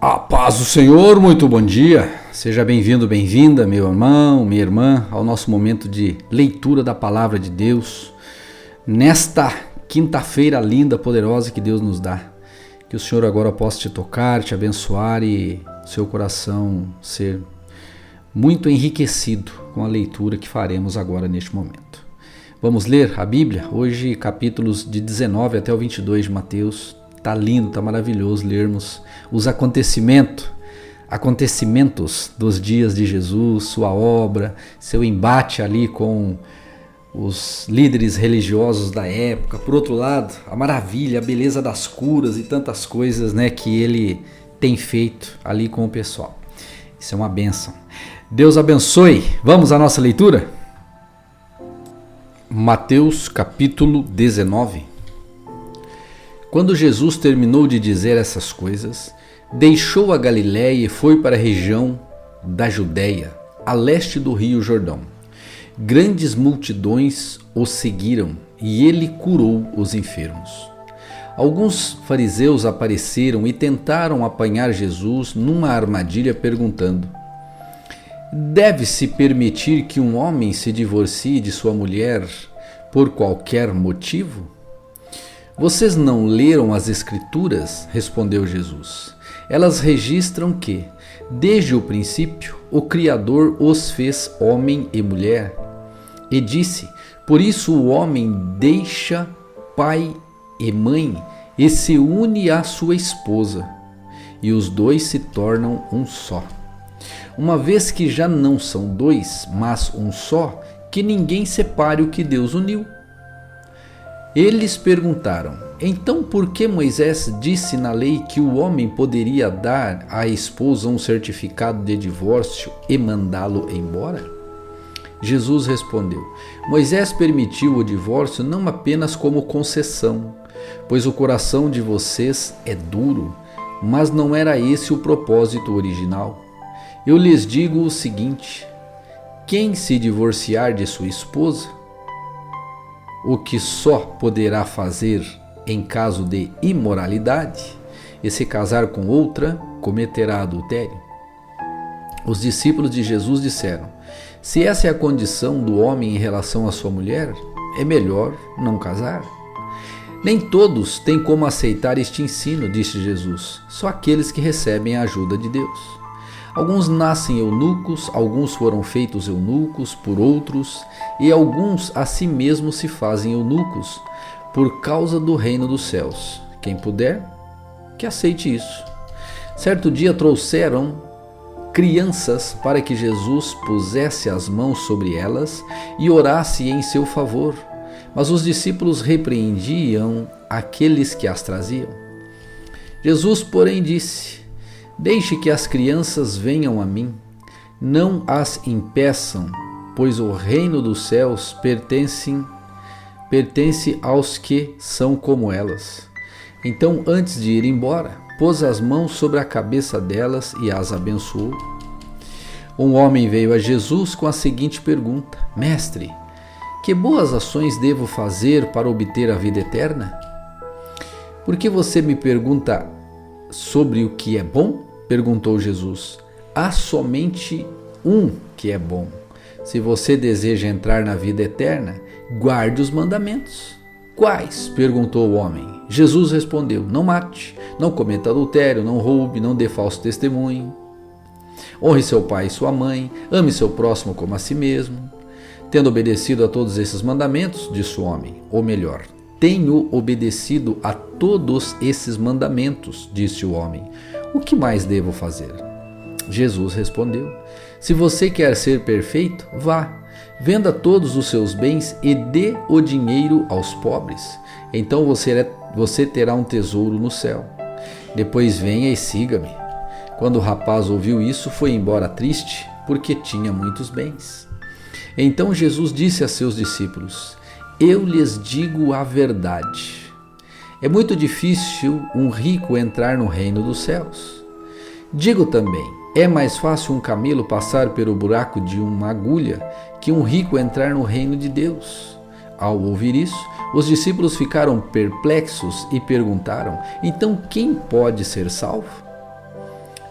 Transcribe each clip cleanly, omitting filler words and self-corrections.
A paz do Senhor, muito bom dia. Seja bem-vindo, bem-vinda, meu irmão, minha irmã, ao nosso momento de leitura da Palavra de Deus. Nesta quinta-feira linda, poderosa que Deus nos dá. Que o Senhor agora possa te tocar, te abençoar e seu coração ser muito enriquecido com a leitura que faremos agora neste momento. Vamos ler a Bíblia? Hoje capítulos de 19 até o 22 de Mateus. Tá lindo, tá maravilhoso lermos os acontecimentos dos dias de Jesus, sua obra, seu embate ali com os líderes religiosos da época. Por outro lado, a maravilha, a beleza das curas e tantas coisas, né, que ele tem feito ali com o pessoal. Isso é uma bênção. Deus abençoe. Vamos à nossa leitura? Mateus capítulo 19. Quando Jesus terminou de dizer essas coisas, deixou a Galiléia e foi para a região da Judéia, a leste do rio Jordão. Grandes multidões o seguiram e ele curou os enfermos. Alguns fariseus apareceram e tentaram apanhar Jesus numa armadilha perguntando: deve-se permitir que um homem se divorcie de sua mulher por qualquer motivo? Vocês não leram as Escrituras? Respondeu Jesus. Elas registram que, desde o princípio, o Criador os fez homem e mulher. E disse: por isso o homem deixa pai e mãe e se une à sua esposa, e os dois se tornam um só. Uma vez que já não são dois, mas um só, que ninguém separe o que Deus uniu. Eles perguntaram: então por que Moisés disse na lei que o homem poderia dar à esposa um certificado de divórcio e mandá-lo embora? Jesus respondeu: Moisés permitiu o divórcio não apenas como concessão, pois o coração de vocês é duro, mas não era esse o propósito original. Eu lhes digo o seguinte: quem se divorciar de sua esposa, o que só poderá fazer em caso de imoralidade, e se casar com outra, cometerá adultério. Os discípulos de Jesus disseram: se essa é a condição do homem em relação à sua mulher, é melhor não casar. Nem todos têm como aceitar este ensino, disse Jesus, só aqueles que recebem a ajuda de Deus. Alguns nascem eunucos, alguns foram feitos eunucos por outros, e alguns a si mesmos se fazem eunucos, por causa do reino dos céus. Quem puder, que aceite isso. Certo dia trouxeram crianças para que Jesus pusesse as mãos sobre elas e orasse em seu favor, mas os discípulos repreendiam aqueles que as traziam. Jesus, porém, disse: deixe que as crianças venham a mim, não as impeçam, pois o reino dos céus pertence aos que são como elas. Então, antes de ir embora, pôs as mãos sobre a cabeça delas e as abençoou. Um homem veio a Jesus com a seguinte pergunta: Mestre, que boas ações devo fazer para obter a vida eterna? Por que você me pergunta sobre o que é bom? Perguntou Jesus. Há somente um que é bom. Se você deseja entrar na vida eterna, guarde os mandamentos. Quais? Perguntou o homem. Jesus respondeu: não mate, não cometa adultério, não roube, não dê falso testemunho. Honre seu pai e sua mãe, ame seu próximo como a si mesmo. Tendo obedecido a todos esses mandamentos, disse o homem, ou melhor, tenho obedecido a todos esses mandamentos, disse o homem. O que mais devo fazer? Jesus respondeu: se você quer ser perfeito, vá, venda todos os seus bens e dê o dinheiro aos pobres. Então você terá um tesouro no céu. Depois venha e siga-me. Quando o rapaz ouviu isso, foi embora triste, porque tinha muitos bens. Então Jesus disse a seus discípulos: eu lhes digo a verdade. É muito difícil um rico entrar no reino dos céus. Digo também, é mais fácil um camelo passar pelo buraco de uma agulha que um rico entrar no reino de Deus. Ao ouvir isso, os discípulos ficaram perplexos e perguntaram: então quem pode ser salvo?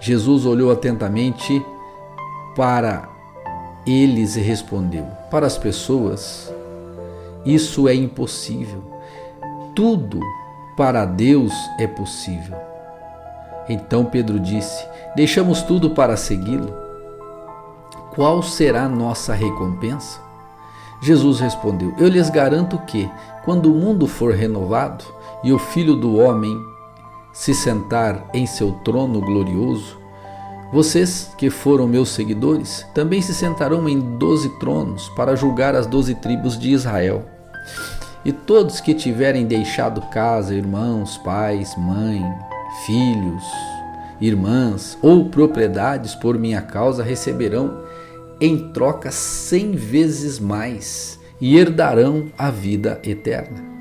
Jesus olhou atentamente para eles e respondeu: para as pessoas, isso é impossível. Tudo para Deus é possível. Então Pedro disse: deixamos tudo para segui-lo. Qual será nossa recompensa? Jesus respondeu: eu lhes garanto que, quando o mundo for renovado e o Filho do Homem se sentar em seu trono glorioso, vocês que foram meus seguidores também se sentarão em 12 tronos para julgar as 12 tribos de Israel. E todos que tiverem deixado casa, irmãos, pais, mãe, filhos, irmãs ou propriedades por minha causa receberão em troca 100 vezes mais e herdarão a vida eterna.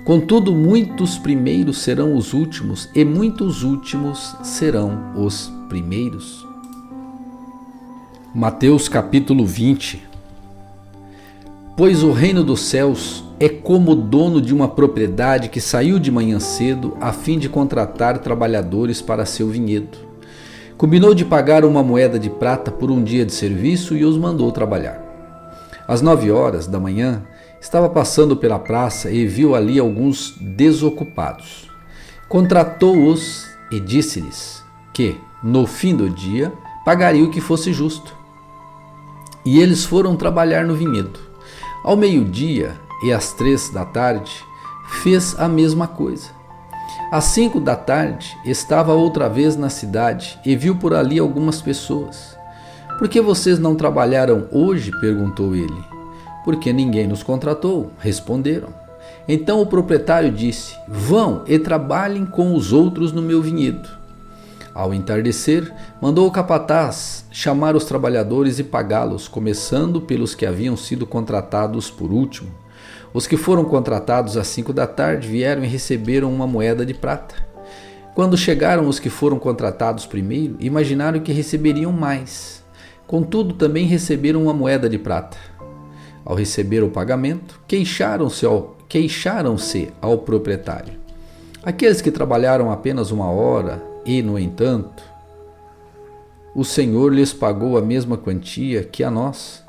Contudo, muitos primeiros serão os últimos e muitos últimos serão os primeiros. Mateus capítulo 20. Pois o reino dos céus é como o dono de uma propriedade que saiu de manhã cedo a fim de contratar trabalhadores para seu vinhedo. Combinou de pagar uma moeda de prata por um dia de serviço e os mandou trabalhar. Às 9 horas da manhã, estava passando pela praça e viu ali alguns desocupados. Contratou-os e disse-lhes que, no fim do dia, pagaria o que fosse justo. E eles foram trabalhar no vinhedo. Ao meio-dia e às 3 da tarde, fez a mesma coisa. Às 5 da tarde, estava outra vez na cidade e viu por ali algumas pessoas. Por que vocês não trabalharam hoje? Perguntou ele. Porque ninguém nos contratou, responderam. Então o proprietário disse: vão e trabalhem com os outros no meu vinhedo. Ao entardecer, mandou o capataz chamar os trabalhadores e pagá-los, começando pelos que haviam sido contratados por último. Os que foram contratados às 5 da tarde vieram e receberam uma moeda de prata. Quando chegaram os que foram contratados primeiro, imaginaram que receberiam mais. Contudo, também receberam uma moeda de prata. Ao receber o pagamento, queixaram-se ao proprietário. Aqueles que trabalharam apenas 1 hora e, no entanto, o Senhor lhes pagou a mesma quantia que a nós,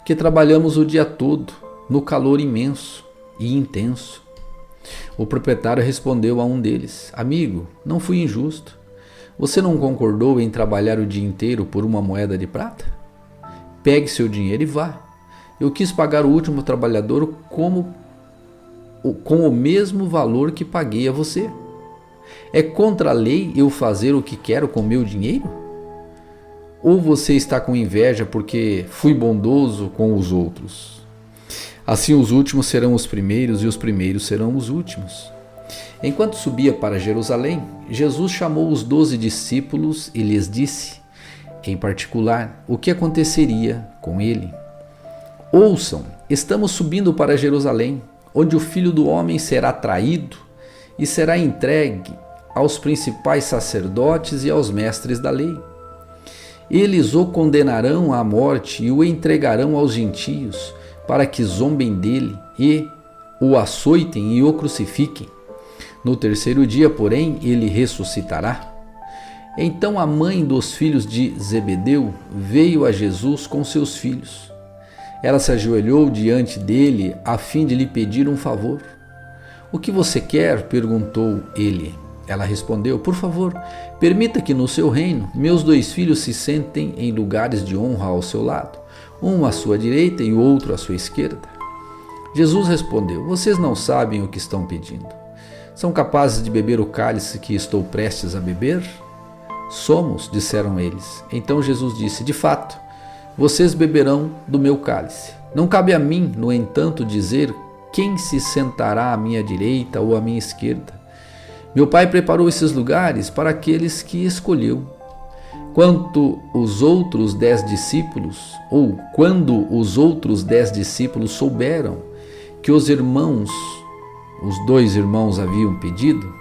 que trabalhamos o dia todo, no calor imenso e intenso. O proprietário respondeu a um deles: amigo, não fui injusto. Você não concordou em trabalhar o dia inteiro por uma moeda de prata? Pegue seu dinheiro e vá. Eu quis pagar o último trabalhador com o mesmo valor que paguei a você. É contra a lei eu fazer o que quero com meu dinheiro? Ou você está com inveja porque fui bondoso com os outros? Assim os últimos serão os primeiros e os primeiros serão os últimos. Enquanto subia para Jerusalém, Jesus chamou os 12 discípulos e lhes disse, em particular, o que aconteceria com ele. Ouçam, estamos subindo para Jerusalém, onde o Filho do Homem será traído e será entregue aos principais sacerdotes e aos mestres da lei. Eles o condenarão à morte e o entregarão aos gentios, para que zombem dele e o açoitem e o crucifiquem. No terceiro dia, porém, ele ressuscitará. Então a mãe dos filhos de Zebedeu veio a Jesus com seus filhos. Ela se ajoelhou diante dele a fim de lhe pedir um favor. O que você quer? Perguntou ele. Ela respondeu, por favor, permita que no seu reino meus 2 filhos se sentem em lugares de honra ao seu lado, um à sua direita e o outro à sua esquerda. Jesus respondeu, vocês não sabem o que estão pedindo. São capazes de beber o cálice que estou prestes a beber? Somos, disseram eles. Então Jesus disse, de fato, vocês beberão do meu cálice. Não cabe a mim, no entanto, dizer quem se sentará à minha direita ou à minha esquerda. Meu Pai preparou esses lugares para aqueles que escolheu. Quando os outros 10 discípulos souberam que os 2 irmãos haviam pedido,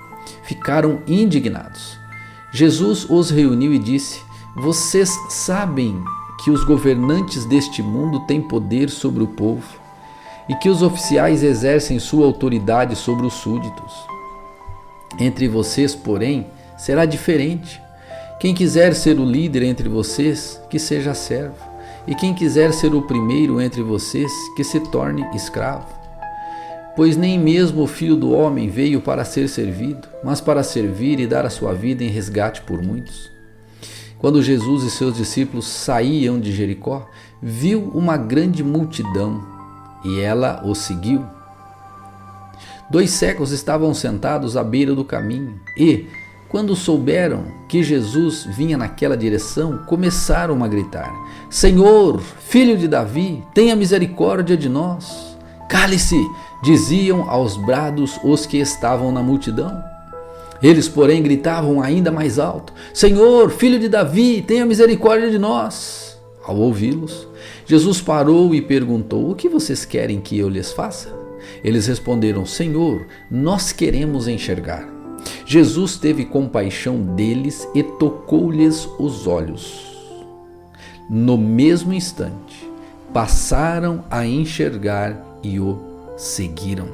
ficaram indignados. Jesus os reuniu e disse, vocês sabem que os governantes deste mundo têm poder sobre o povo e que os oficiais exercem sua autoridade sobre os súditos. Entre vocês, porém, será diferente. Quem quiser ser o líder entre vocês, que seja servo. E quem quiser ser o primeiro entre vocês, que se torne escravo. Pois nem mesmo o Filho do Homem veio para ser servido, mas para servir e dar a sua vida em resgate por muitos. Quando Jesus e seus discípulos saíam de Jericó, viu uma grande multidão e ela o seguiu. 2 cegos estavam sentados à beira do caminho e, quando souberam que Jesus vinha naquela direção, começaram a gritar: Senhor, Filho de Davi, tenha misericórdia de nós. Cale-se, diziam aos brados os que estavam na multidão. Eles, porém, gritavam ainda mais alto: Senhor, Filho de Davi, tenha misericórdia de nós. Ao ouvi-los, Jesus parou e perguntou: O que vocês querem que eu lhes faça? Eles responderam: Senhor, nós queremos enxergar. Jesus teve compaixão deles e tocou-lhes os olhos. No mesmo instante, passaram a enxergar e o seguiram.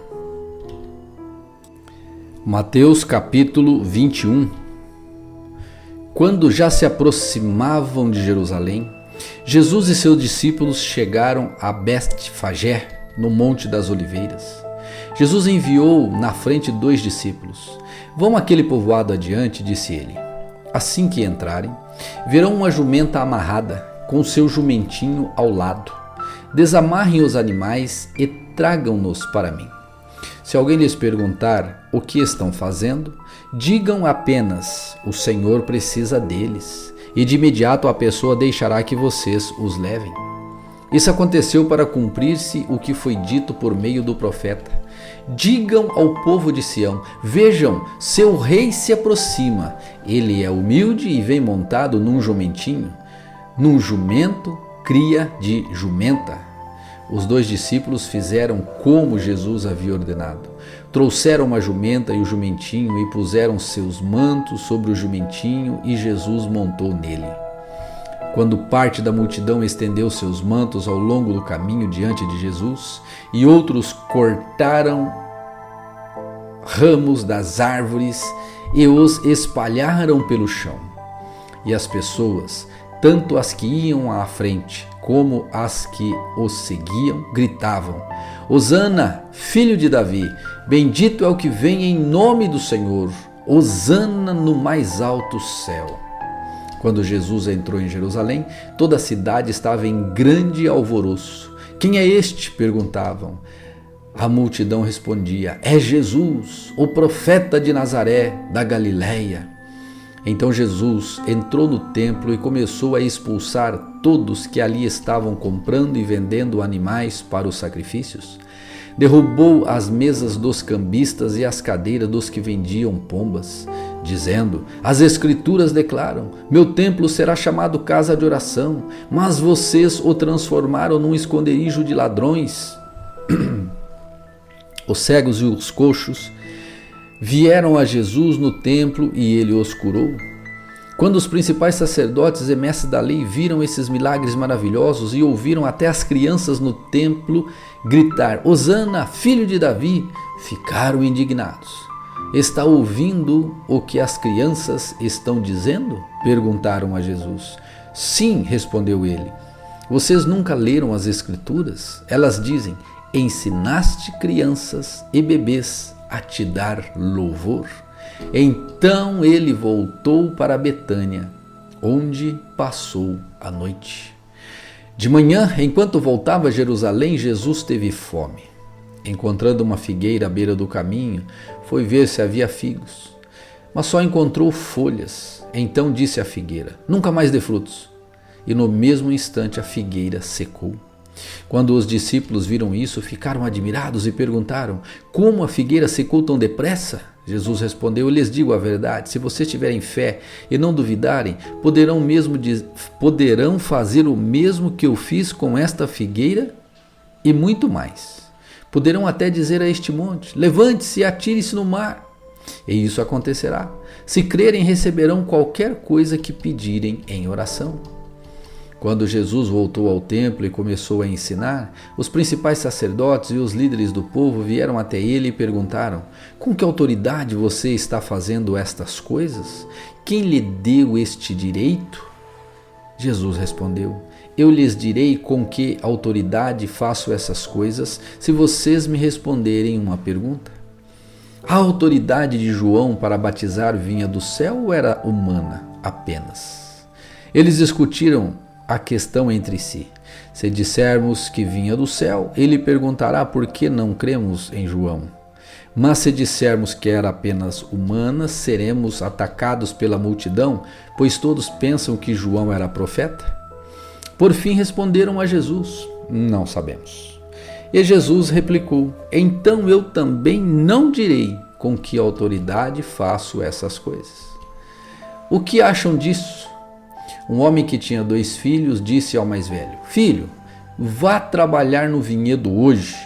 Mateus capítulo 21. Quando já se aproximavam de Jerusalém, Jesus e seus discípulos chegaram a Betfagé, no Monte das Oliveiras. Jesus enviou na frente 2 discípulos. Vão àquele povoado adiante, disse ele. Assim que entrarem, verão uma jumenta amarrada, com seu jumentinho ao lado. Desamarrem os animais e tragam-nos para mim. Se alguém lhes perguntar o que estão fazendo, digam apenas: o Senhor precisa deles, e de imediato a pessoa deixará que vocês os levem. Isso aconteceu para cumprir-se o que foi dito por meio do profeta. Digam ao povo de Sião: vejam, seu rei se aproxima. Ele é humilde e vem montado num jumentinho, num jumento, cria de jumenta. Os 2 discípulos fizeram como Jesus havia ordenado. Trouxeram uma jumenta e o jumentinho e puseram seus mantos sobre o jumentinho e Jesus montou nele. Quando parte da multidão estendeu seus mantos ao longo do caminho diante de Jesus, e outros cortaram ramos das árvores e os espalharam pelo chão. E as pessoas, tanto as que iam à frente como as que os seguiam, gritavam: Hosana, Filho de Davi, bendito é o que vem em nome do Senhor, Hosana no mais alto céu. Quando Jesus entrou em Jerusalém, toda a cidade estava em grande alvoroço. Quem é este? Perguntavam. A multidão respondia: é Jesus, o profeta de Nazaré, da Galileia. Então Jesus entrou no templo e começou a expulsar todos que ali estavam comprando e vendendo animais para os sacrifícios. Derrubou as mesas dos cambistas e as cadeiras dos que vendiam pombas, dizendo: as Escrituras declaram: meu templo será chamado casa de oração, mas vocês o transformaram num esconderijo de ladrões. Os cegos e os coxos vieram a Jesus no templo e ele os curou. Quando os principais sacerdotes e mestres da lei viram esses milagres maravilhosos e ouviram até as crianças no templo gritar: Hosana, filho de Davi, ficaram indignados. Está ouvindo o que as crianças estão dizendo? Perguntaram a Jesus. Sim, respondeu ele. Vocês nunca leram as Escrituras? Elas dizem: ensinaste crianças e bebês a te dar louvor. Então ele voltou para Betânia, onde passou a noite. De manhã, enquanto voltava a Jerusalém, Jesus teve fome. Encontrando uma figueira à beira do caminho, foi ver se havia figos, mas só encontrou folhas. Então disse à figueira: nunca mais dê frutos. E no mesmo instante a figueira secou. Quando os discípulos viram isso, ficaram admirados e perguntaram: como a figueira secou tão depressa? Jesus respondeu: eu lhes digo a verdade, se vocês tiverem fé e não duvidarem, poderão fazer o mesmo que eu fiz com esta figueira e muito mais. Poderão até dizer a este monte: levante-se e atire-se no mar. E isso acontecerá. Se crerem, receberão qualquer coisa que pedirem em oração. Quando Jesus voltou ao templo e começou a ensinar, os principais sacerdotes e os líderes do povo vieram até ele e perguntaram: com que autoridade você está fazendo estas coisas? Quem lhe deu este direito? Jesus respondeu: eu lhes direi com que autoridade faço essas coisas, se vocês me responderem uma pergunta. A autoridade de João para batizar vinha do céu ou era humana apenas? Eles discutiram a questão entre si. Se dissermos que vinha do céu, ele perguntará por que não cremos em João. Mas se dissermos que era apenas humana, seremos atacados pela multidão, pois todos pensam que João era profeta? Por fim responderam a Jesus: não sabemos. E Jesus replicou: então eu também não direi com que autoridade faço essas coisas. O que acham disso? Um homem que tinha 2 filhos disse ao mais velho: filho, vá trabalhar no vinhedo hoje.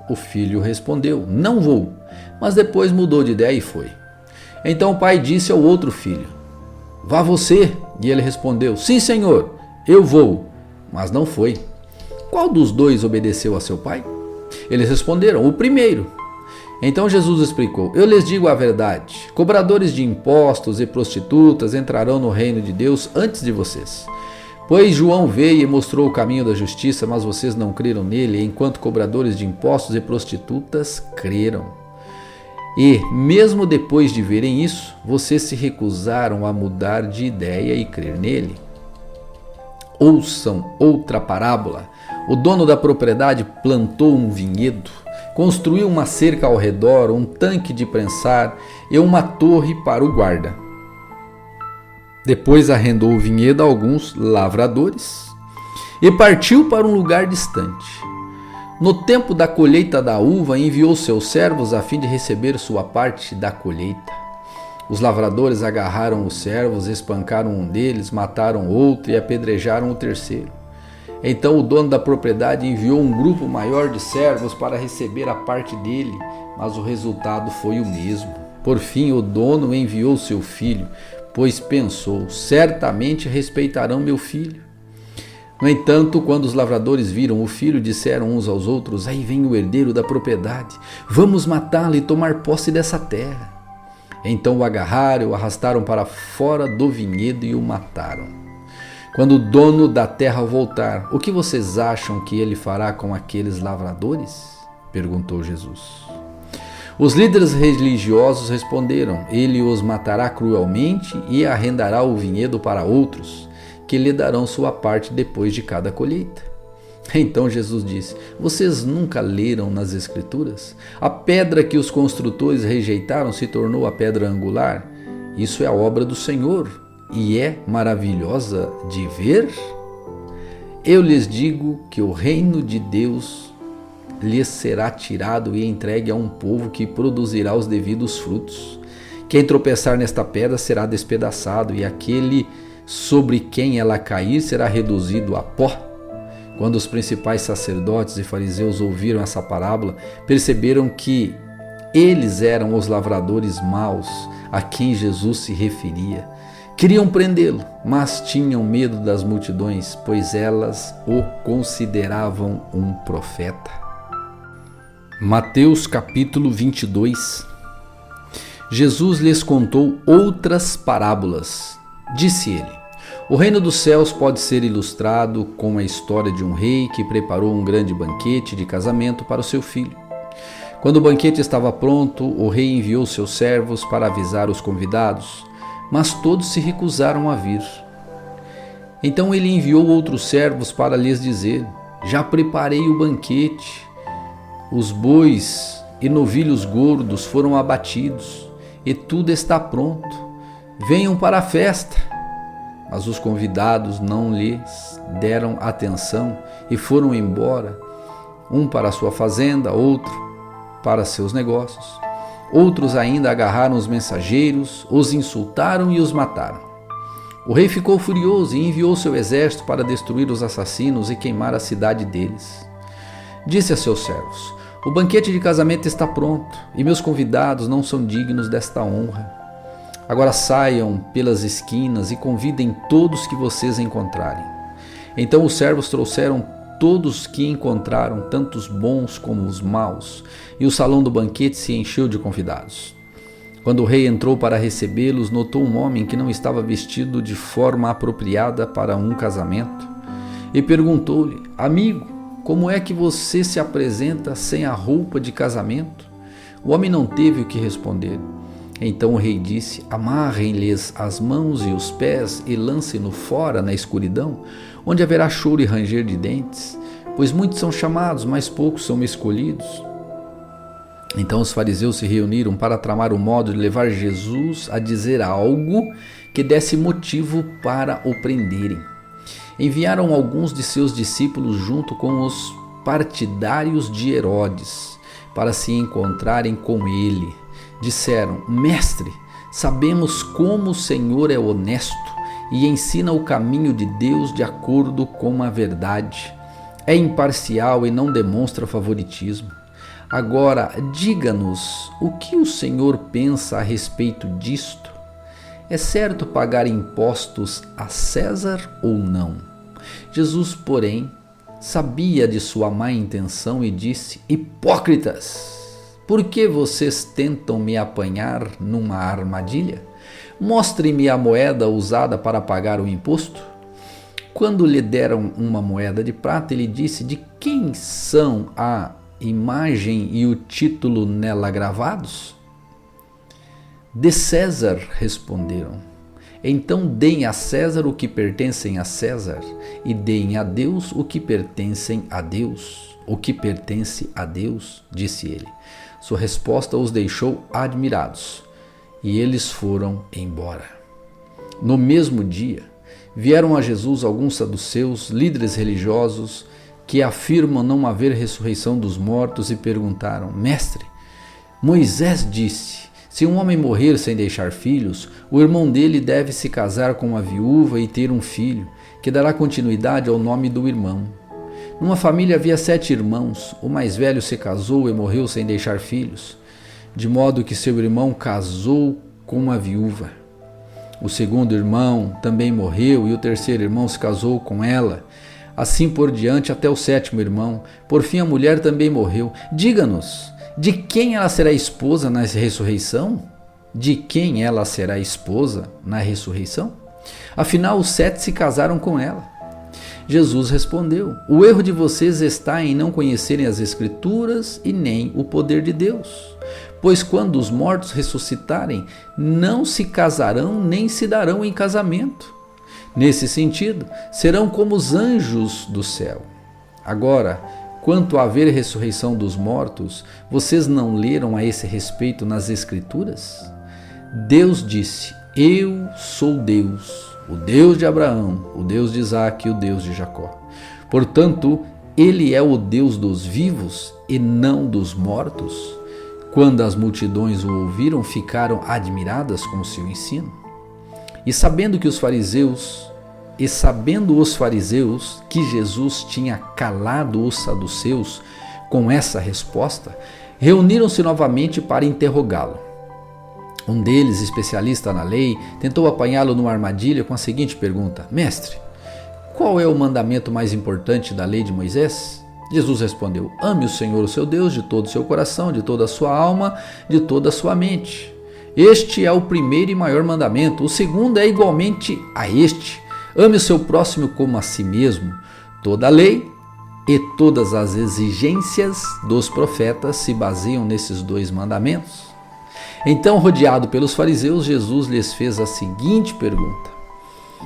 O filho respondeu: não vou. Mas depois mudou de ideia e foi. Então o pai disse ao outro filho: vá você. E ele respondeu: sim, senhor, eu vou. Mas não foi. Qual dos 2 obedeceu a seu pai? Eles responderam: o primeiro. Então Jesus explicou: eu lhes digo a verdade, cobradores de impostos e prostitutas entrarão no reino de Deus antes de vocês. Pois João veio e mostrou o caminho da justiça, mas vocês não creram nele, enquanto cobradores de impostos e prostitutas creram. E, mesmo depois de verem isso, vocês se recusaram a mudar de ideia e crer nele. Ouçam outra parábola. O dono da propriedade plantou um vinhedo, construiu uma cerca ao redor, um tanque de prensar e uma torre para o guarda. Depois arrendou o vinhedo a alguns lavradores e partiu para um lugar distante. No tempo da colheita da uva, enviou seus servos a fim de receber sua parte da colheita. Os lavradores agarraram os servos, espancaram um deles, mataram outro e apedrejaram o terceiro. Então o dono da propriedade enviou um grupo maior de servos para receber a parte dele, mas o resultado foi o mesmo. Por fim, o dono enviou seu filho, pois pensou: certamente respeitarão meu filho. No entanto, quando os lavradores viram o filho, disseram uns aos outros: aí vem o herdeiro da propriedade, vamos matá-lo e tomar posse dessa terra. Então o agarraram, o arrastaram para fora do vinhedo e o mataram. Quando o dono da terra voltar, o que vocês acham que ele fará com aqueles lavradores? Perguntou Jesus. Os líderes religiosos responderam: ele os matará cruelmente e arrendará o vinhedo para outros, que lhe darão sua parte depois de cada colheita. Então Jesus disse: vocês nunca leram nas Escrituras? A pedra que os construtores rejeitaram se tornou a pedra angular. Isso é a obra do Senhor e é maravilhosa de ver. Eu lhes digo que o reino de Deus lhes será tirado e entregue a um povo que produzirá os devidos frutos. Quem tropeçar nesta pedra será despedaçado, e aquele sobre quem ela cair será reduzido a pó. Quando os principais sacerdotes e fariseus ouviram essa parábola, perceberam que eles eram os lavradores maus a quem Jesus se referia. Queriam prendê-lo, mas tinham medo das multidões, pois elas o consideravam um profeta. Mateus capítulo 22. Jesus lhes contou outras parábolas. Disse ele: o reino dos céus pode ser ilustrado com a história de um rei que preparou um grande banquete de casamento para o seu filho. Quando o banquete estava pronto, o rei enviou seus servos para avisar os convidados, mas todos se recusaram a vir. Então ele enviou outros servos para lhes dizer: já preparei o banquete, os bois e novilhos gordos foram abatidos e tudo está pronto. Venham para a festa. Mas os convidados não lhes deram atenção e foram embora, um para sua fazenda, outro para seus negócios. Outros ainda agarraram os mensageiros, os insultaram e os mataram. O rei ficou furioso e enviou seu exército para destruir os assassinos e queimar a cidade deles. Disse a seus servos: o banquete de casamento está pronto e meus convidados não são dignos desta honra. Agora saiam pelas esquinas e convidem todos que vocês encontrarem. Então os servos trouxeram todos que encontraram, tanto os bons como os maus, e o salão do banquete se encheu de convidados. Quando o rei entrou para recebê-los, notou um homem que não estava vestido de forma apropriada para um casamento, e perguntou-lhe: amigo, como é que você se apresenta sem a roupa de casamento? O homem não teve o que responder. Então o rei disse: amarrem-lhes as mãos e os pés e lancem-no fora na escuridão, onde haverá choro e ranger de dentes, pois muitos são chamados, mas poucos são escolhidos. Então os fariseus se reuniram para tramar o modo de levar Jesus a dizer algo que desse motivo para o prenderem. Enviaram alguns de seus discípulos junto com os partidários de Herodes para se encontrarem com ele. Disseram: mestre, sabemos como o Senhor é honesto e ensina o caminho de Deus de acordo com a verdade. É imparcial e não demonstra favoritismo. Agora, diga-nos o que o Senhor pensa a respeito disto. É certo pagar impostos a César ou não? Jesus, porém, sabia de sua má intenção e disse: hipócritas! Por que vocês tentam me apanhar numa armadilha? Mostrem-me a moeda usada para pagar o imposto. Quando lhe deram uma moeda de prata, ele disse: de quem são a imagem e o título nela gravados? De César, responderam. Então deem a César o que pertencem a César, e deem a Deus o que pertencem a Deus. O que pertence a Deus, disse ele. Sua resposta os deixou admirados, e eles foram embora. No mesmo dia, vieram a Jesus alguns saduceus, líderes religiosos, que afirmam não haver ressurreição dos mortos, e perguntaram: mestre, Moisés disse: se um homem morrer sem deixar filhos, o irmão dele deve se casar com uma viúva e ter um filho, que dará continuidade ao nome do irmão. Numa família havia 7 irmãos. O mais velho se casou e morreu sem deixar filhos, de modo que seu irmão casou com uma viúva. O segundo irmão também morreu e o terceiro irmão se casou com ela. Assim por diante até o 7º irmão. Por fim a mulher também morreu. Diga-nos, de quem ela será esposa na ressurreição? De quem ela será esposa na ressurreição? Afinal, os 7 se casaram com ela. Jesus respondeu: o erro de vocês está em não conhecerem as Escrituras e nem o poder de Deus. Pois quando os mortos ressuscitarem, não se casarão nem se darão em casamento. Nesse sentido, serão como os anjos do céu. Agora, quanto a haver ressurreição dos mortos, vocês não leram a esse respeito nas Escrituras? Deus disse: eu sou Deus, o Deus de Abraão, o Deus de Isaque e o Deus de Jacó. Portanto, ele é o Deus dos vivos e não dos mortos. Quando as multidões o ouviram, ficaram admiradas com o seu ensino. E sabendo os fariseus que Jesus tinha calado os saduceus com essa resposta, reuniram-se novamente para interrogá-lo. Um deles, especialista na lei, tentou apanhá-lo numa armadilha com a seguinte pergunta: mestre, qual é o mandamento mais importante da lei de Moisés? Jesus respondeu: ame o Senhor, o seu Deus, de todo o seu coração, de toda a sua alma, de toda a sua mente. Este é o primeiro e maior mandamento. O segundo é igualmente a este: ame o seu próximo como a si mesmo. Toda a lei e todas as exigências dos profetas se baseiam nesses 2 mandamentos. Então, rodeado pelos fariseus, Jesus lhes fez a seguinte pergunta: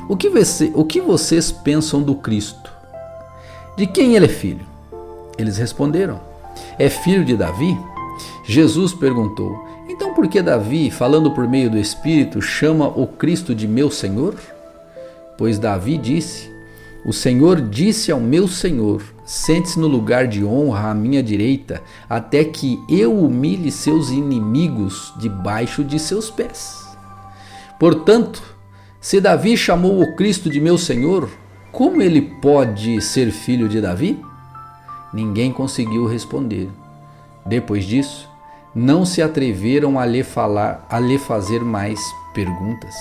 o que vocês pensam do Cristo? De quem ele é filho? Eles responderam: é filho de Davi? Jesus perguntou: então por que Davi, falando por meio do Espírito, chama o Cristo de meu Senhor? Pois Davi disse: o Senhor disse ao meu Senhor: sente-se no lugar de honra à minha direita, até que eu humilhe seus inimigos debaixo de seus pés. Portanto, se Davi chamou o Cristo de meu Senhor, como ele pode ser filho de Davi? Ninguém conseguiu responder. Depois disso, não se atreveram a lhe fazer mais perguntas.